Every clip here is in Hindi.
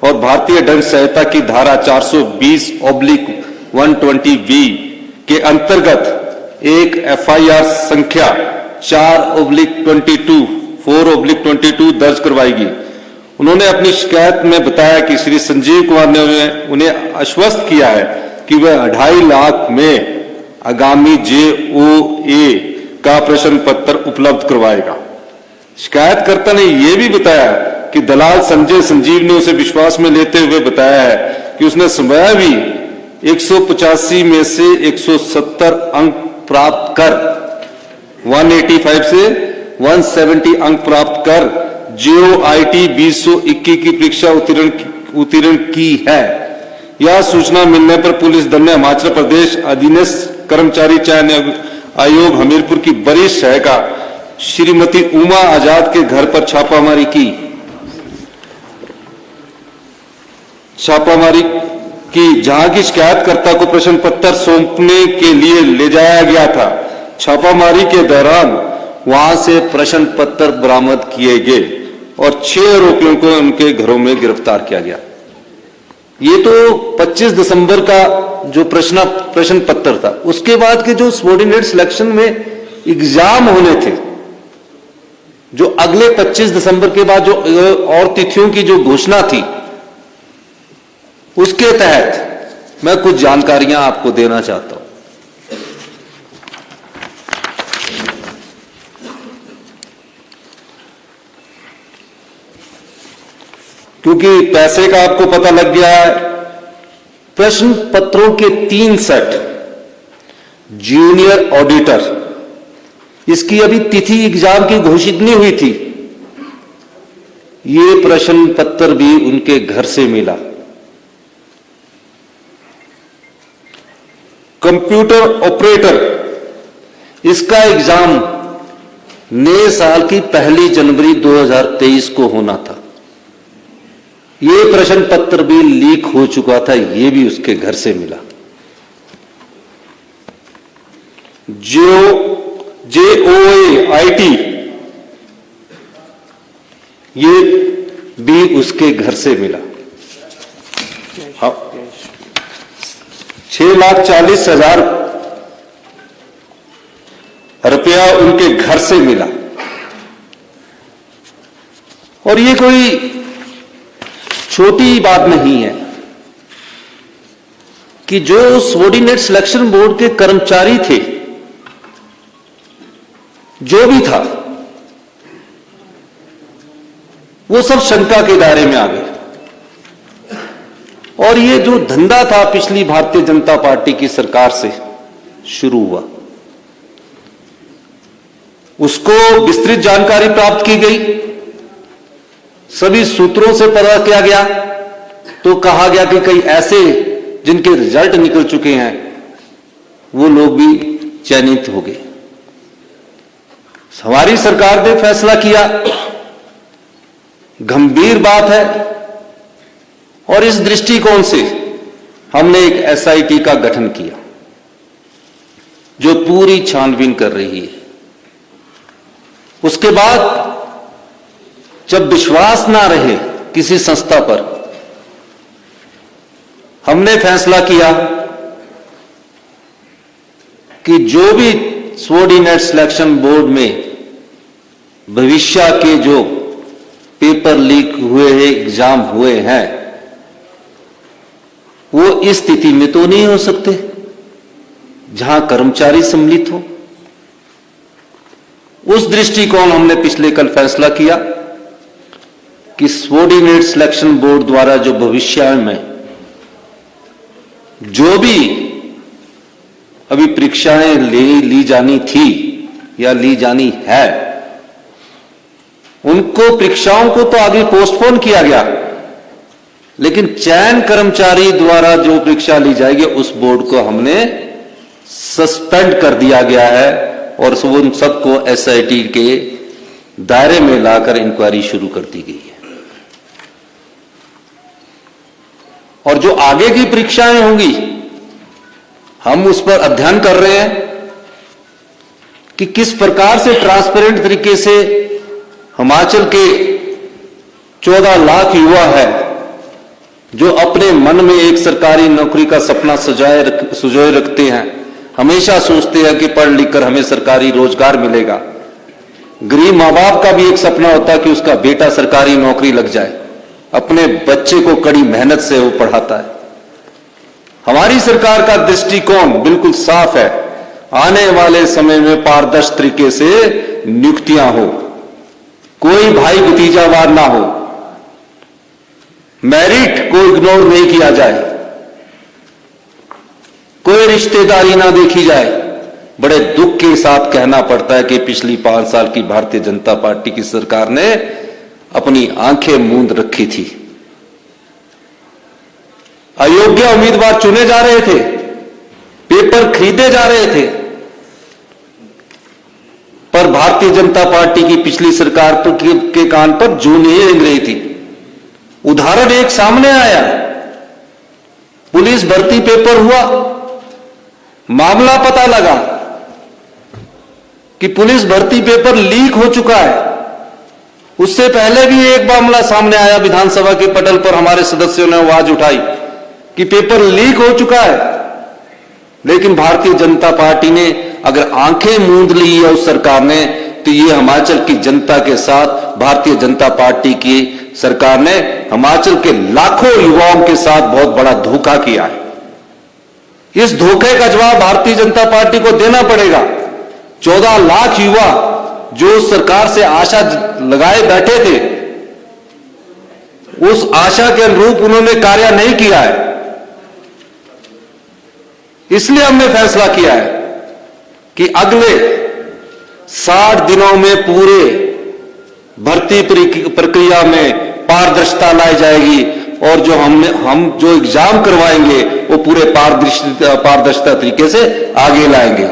और भारतीय दंड संहिता की धारा 420/120B के अंतर्गत एक FIR संख्या 4/22 दर्ज करवाएगी। उन्होंने अपनी शिकायत में बताया कि श्री संजीव कुमार ने उन्हें आश्वस्त किया है कि वह 2.5 लाख में आगामी JOA का प्रश्न पत्र उपलब्ध करवाएगा। शिकायतकर्ता ने यह भी बताया कि दलाल संजय संजीव ने उसे विश्वास में लेते हुए बताया है कि उसने समयावी 185 में से 170 अंक प्राप्त कर 185 से 170 अंक प्राप्त कर JOIT 2021 की परीक्षा उत्तीर्ण की है। यह सूचना मिलने पर पुलिस दल ने हिमाचल प्रदेश अधीनस्थ कर्मचारी चयन आयोग हमीरपुर की वरिष्ठ सहायिका श्रीमती उमा आजाद के घर पर छापामारी की, जहां की शिकायतकर्ता को प्रश्न पत्र सौंपने के लिए ले जाया गया था। छापामारी के दौरान वहां से प्रश्न पत्र बरामद किए गए और 6 आरोपियों को उनके घरों में गिरफ्तार किया गया। ये तो 25 दिसंबर का जो प्रश्न पत्र था। उसके बाद के जो सबऑर्डिनेट सिलेक्शन में एग्जाम होने थे, जो अगले 25 दिसंबर के बाद जो और तिथियों की जो घोषणा थी, उसके तहत मैं कुछ जानकारियां आपको देना चाहता हूं। क्योंकि पैसे का आपको पता लग गया है। प्रश्न पत्रों के 3 सेट जूनियर ऑडिटर, इसकी अभी तिथि एग्जाम की घोषित नहीं हुई थी। ये प्रश्न पत्र भी उनके घर से मिला। कंप्यूटर ऑपरेटर, इसका एग्जाम नए साल की 1 जनवरी 2023 को होना था। ये प्रश्न पत्र भी लीक हो चुका था, ये भी उसके घर से मिला। JOA-IT, ये भी उसके घर से मिला। 6,40,000 रुपया उनके घर से मिला। और ये कोई छोटी बात नहीं है कि जो सबऑर्डिनेट सिलेक्शन बोर्ड के कर्मचारी थे, जो भी था, वो सब शंका के दायरे में आ गए। और ये जो धंधा था पिछली भारतीय जनता पार्टी की सरकार से शुरू हुआ, उसको विस्तृत जानकारी प्राप्त की गई। सभी सूत्रों से पता किया गया तो कहा गया कि कई ऐसे जिनके रिजल्ट निकल चुके हैं वो लोग भी चयनित हो गए। हमारी सरकार ने फैसला किया, गंभीर बात है, और इस दृष्टिकोण से हमने एक SIT का गठन किया जो पूरी छानबीन कर रही है। उसके बाद जब विश्वास ना रहे किसी संस्था पर, हमने फैसला किया कि जो भी सबऑर्डिनेट सिलेक्शन बोर्ड में भविष्य के जो पेपर लीक हुए हैं, एग्जाम हुए हैं, वो इस स्थिति में तो नहीं हो सकते जहां कर्मचारी सम्मिलित हो। उस दृष्टिकोण हमने पिछले कल फैसला किया कि सबऑर्डिनेट सिलेक्शन बोर्ड द्वारा जो भविष्य में जो भी अभी परीक्षाएं ली जानी थी या ली जानी है, उनको परीक्षाओं को तो आगे पोस्टपोन किया गया, लेकिन चयन कर्मचारी द्वारा जो परीक्षा ली जाएगी उस बोर्ड को हमने सस्पेंड कर दिया गया है और उन सबको SIT के दायरे में लाकर इंक्वायरी शुरू कर दी गई है। और जो आगे की परीक्षाएं होंगी, हम उस पर अध्ययन कर रहे हैं कि किस प्रकार से ट्रांसपेरेंट तरीके से हिमाचल के 14 लाख युवा है जो अपने मन में एक सरकारी नौकरी का सपना सुजोए रखते हैं, हमेशा सोचते हैं कि पढ़ लिख कर हमें सरकारी रोजगार मिलेगा। गरीब माँ बाप का भी एक सपना होता है कि उसका बेटा सरकारी नौकरी लग जाए, अपने बच्चे को कड़ी मेहनत से वो पढ़ाता है। हमारी सरकार का दृष्टिकोण बिल्कुल साफ है, आने वाले समय में पारदर्शी तरीके से नियुक्तियां हो, कोई भाई भतीजावार ना हो, मेरिट को इग्नोर नहीं किया जाए, कोई रिश्तेदारी ना देखी जाए। बड़े दुख के साथ कहना पड़ता है कि पिछली 5 साल की भारतीय जनता पार्टी की सरकार ने अपनी आंखें मूंद रखी थी। अयोग्य उम्मीदवार चुने जा रहे थे, पेपर खरीदे जा रहे थे, पर भारतीय जनता पार्टी की पिछली सरकार के कान पर जूं नहीं रेंग रही थी। उदाहरण एक सामने आया, पुलिस भर्ती पेपर हुआ, मामला पता लगा कि पुलिस भर्ती पेपर लीक हो चुका है। उससे पहले भी एक मामला सामने आया, विधानसभा के पटल पर हमारे सदस्यों ने आवाज उठाई कि पेपर लीक हो चुका है, लेकिन भारतीय जनता पार्टी ने अगर आंखें मूंद ली है उस सरकार ने, तो ये हिमाचल की जनता के साथ भारतीय जनता पार्टी की सरकार ने हिमाचल के लाखों युवाओं के साथ बहुत बड़ा धोखा किया है। इस धोखे का जवाब भारतीय जनता पार्टी को देना पड़ेगा। 14 लाख युवा जो सरकार से आशा लगाए बैठे थे, उस आशा के अनुरूप उन्होंने कार्य नहीं किया है। इसलिए हमने फैसला किया है कि अगले 60 दिनों में पूरे भर्ती प्रक्रिया में पारदर्शिता लाई जाएगी और जो हम जो एग्जाम करवाएंगे वो पूरे पारदर्शिता तरीके से आगे लाएंगे।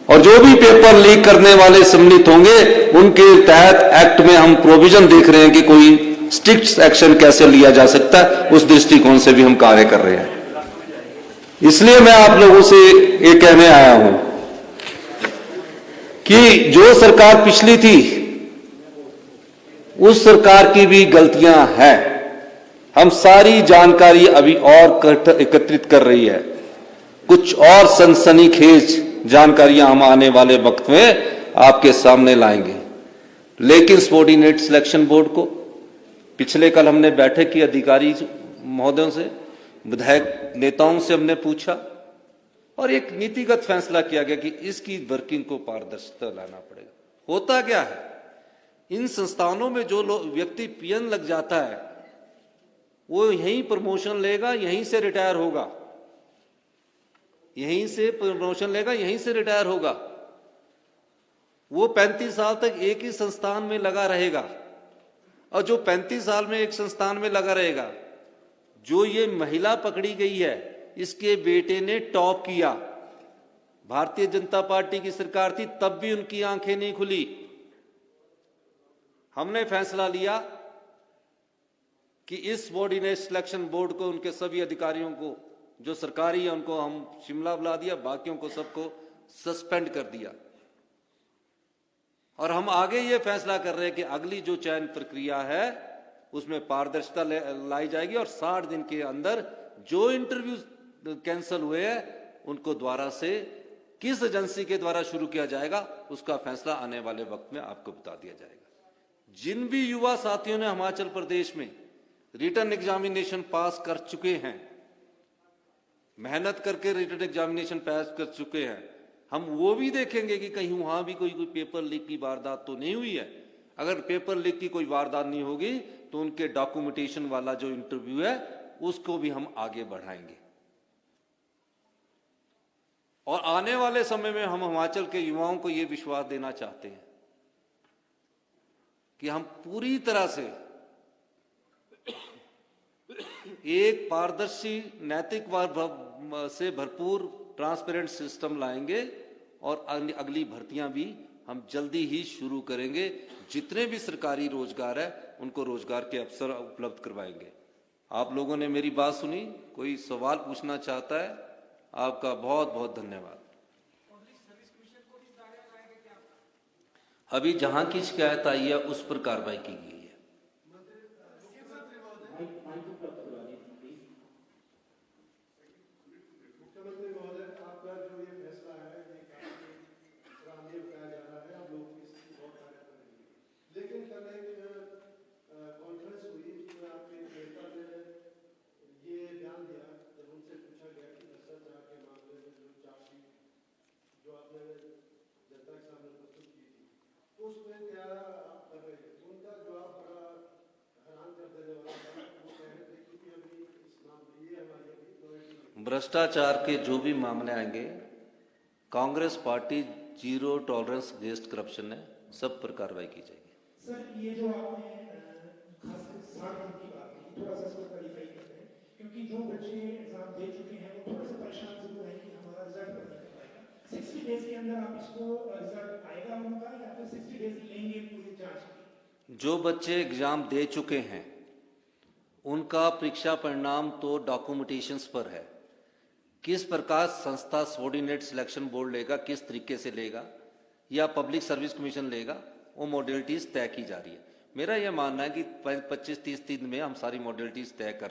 और जो भी पेपर लीक करने वाले सम्मिलित होंगे उनके तहत एक्ट में हम प्रोविजन देख रहे हैं कि कोई स्ट्रिक्ट एक्शन कैसे लिया जा सकता है, उस दृष्टिकोण से भी हम कार्य कर रहे हैं। इसलिए मैं आप लोगों से ये कहने आया हूं कि जो सरकार पिछली थी उस सरकार की भी गलतियां हैं। हम सारी जानकारी अभी और एकत्रित कर रही है, कुछ और सनसनीखेज जानकारियां हम आने वाले वक्त में आपके सामने लाएंगे। लेकिन सबऑर्डिनेट सिलेक्शन बोर्ड को पिछले कल हमने बैठक की, अधिकारी महोदयों से, विधायक नेताओं से हमने पूछा और एक नीतिगत फैसला किया गया कि इसकी वर्किंग को पारदर्शिता लाना पड़ेगा। होता क्या है, इन संस्थानों में जो व्यक्ति पीएन लग जाता है वो यहीं प्रमोशन लेगा, यहीं से रिटायर होगा, यहीं से प्रमोशन लेगा, यहीं से रिटायर होगा। वो 35 साल तक एक ही संस्थान में लगा रहेगा। और जो 35 साल में एक संस्थान में लगा रहेगा, जो ये महिला पकड़ी गई है, इसके बेटे ने टॉप किया। भारतीय जनता पार्टी की सरकार थी तब भी उनकी आंखें नहीं खुली। हमने फैसला लिया कि इस सबऑर्डिनेट सिलेक्शन बोर्ड को, उनके सभी अधिकारियों को जो सरकारी है उनको हम शिमला बुला दिया, बाकियों को सबको सस्पेंड कर दिया। और हम आगे ये फैसला कर रहे हैं कि अगली जो चयन प्रक्रिया है उसमें पारदर्शिता लाई जाएगी और 60 दिन के अंदर जो इंटरव्यू कैंसिल हुए हैं उनको द्वारा से किस एजेंसी के द्वारा शुरू किया जाएगा उसका फैसला आने वाले वक्त में आपको बता दिया जाएगा। जिन भी युवा साथियों ने हिमाचल प्रदेश में रिटन एग्जामिनेशन पास कर चुके हैं, मेहनत करके रिटन एग्जामिनेशन पास कर चुके हैं, हम वो भी देखेंगे कि कहीं वहां भी कोई पेपर लीक की वारदात तो नहीं हुई है। अगर पेपर लीक की कोई वारदात नहीं होगी तो उनके डॉक्यूमेंटेशन वाला जो इंटरव्यू है उसको भी हम आगे बढ़ाएंगे। और आने वाले समय में हम हिमाचल के युवाओं को यह विश्वास देना चाहते हैं कि हम पूरी तरह से एक पारदर्शी, नैतिक से भरपूर ट्रांसपेरेंट सिस्टम लाएंगे और अगली भर्तियां भी हम जल्दी ही शुरू करेंगे। जितने भी सरकारी रोजगार है उनको रोजगार के अवसर उपलब्ध करवाएंगे। आप लोगों ने मेरी बात सुनी, कोई सवाल पूछना चाहता है? आपका बहुत बहुत धन्यवाद। अभी जहां की शिकायत आई है उस पर कार्रवाई की गई है। भ्रष्टाचार के जो भी मामले आएंगे, Congress party zero tolerance against corruption है, सब पर कार्रवाई की जाएगी। सर ये जो आपने खास 60 दिन की बात की, थोड़ा सा इसको क्लैरिफाई करते हैं, क्योंकि जो बच्चे एग्जाम दे चुके हैं वो थोड़ा सा परेशान जरूर है कि हमारा रिजल्ट नहीं कर पाएगा। 60 डेज के अंदर आप इसको रिजल्ट आएगा उनका, या फिर 60 डेज लेंगे पूरी जांच की? जो बच्चे एग्जाम दे चुके हैं उनका परीक्षा परिणाम तो डॉक्यूमेंटेशंस पर है। किस प्रकार संस्था सबऑर्डिनेट सिलेक्शन बोर्ड लेगा, किस तरीके से लेगा, या पब्लिक सर्विस कमीशन लेगा, वो मॉडलिटीज तय की जा रही है। मेरा यह मानना है कि 25-30 दिन में हम सारी मॉडलिटीज तय कर